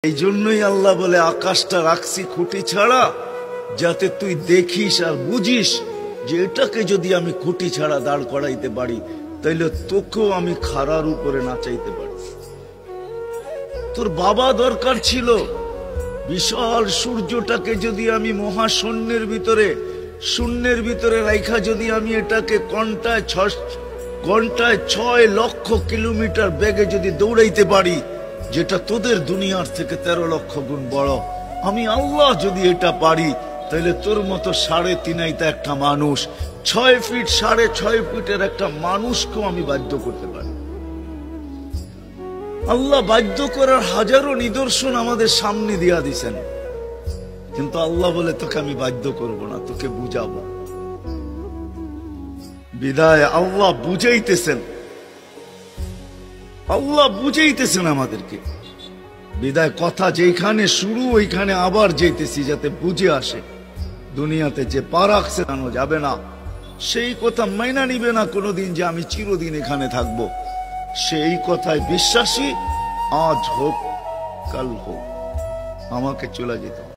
এই জন্যই আল্লাহ বলে আকাশটা রাখছি খুঁটি ছাড়া, যাতে তুই দেখিস আর বুঝিস যে এটাকে যদি আমি খুঁটি ছাড়া দাঁড় করাইতে পারি, তাইলে তোকেও আমি খাড়ার উপরে নাচাইতে পারি। তোর বাবা দরকার ছিল বিশাল সূর্যটাকে যদি আমি মহাশূন্যের ভিতরে রাইখা যদি আমি এটাকে ঘন্টায় 6 লক্ষ কিলোমিটার বেগে যদি দৌড়াইতে পারি, যেটা তোদের দুনিয়ার থেকে 13 লক্ষ গুণ বড়, আমি আল্লাহ যদি এটা পারি, তাহলে তোর মতো 3.5 একটা মানুষ, 6 ফিট 6.5 ফিটের একটা মানুষকেও আমি বাধ্য করতে পারি। আল্লাহ বাধ্য করার হাজারো নিদর্শন আমাদের সামনে দিয়া দিছেন, কিন্তু আল্লাহ বলে তোকে আমি বাধ্য করব না, তোকে বুঝাবো। বিদায় আল্লাহ বুঝাইতেছেন আমাদেরকে। বিদায় কথা যেখানে শুরু ওইখানে আবার যেতেছি, যাতে বুঝে আসে। দুনিয়াতে যে পা রাখছে জানো যাবে না, সেই কথা মাইনা নিবে না কোনোদিন যে আমি চিরদিন এখানে থাকব। সেই কথায় বিশ্বাসী, আজ হোক কাল হোক আমাকে চলে যেতে হবে।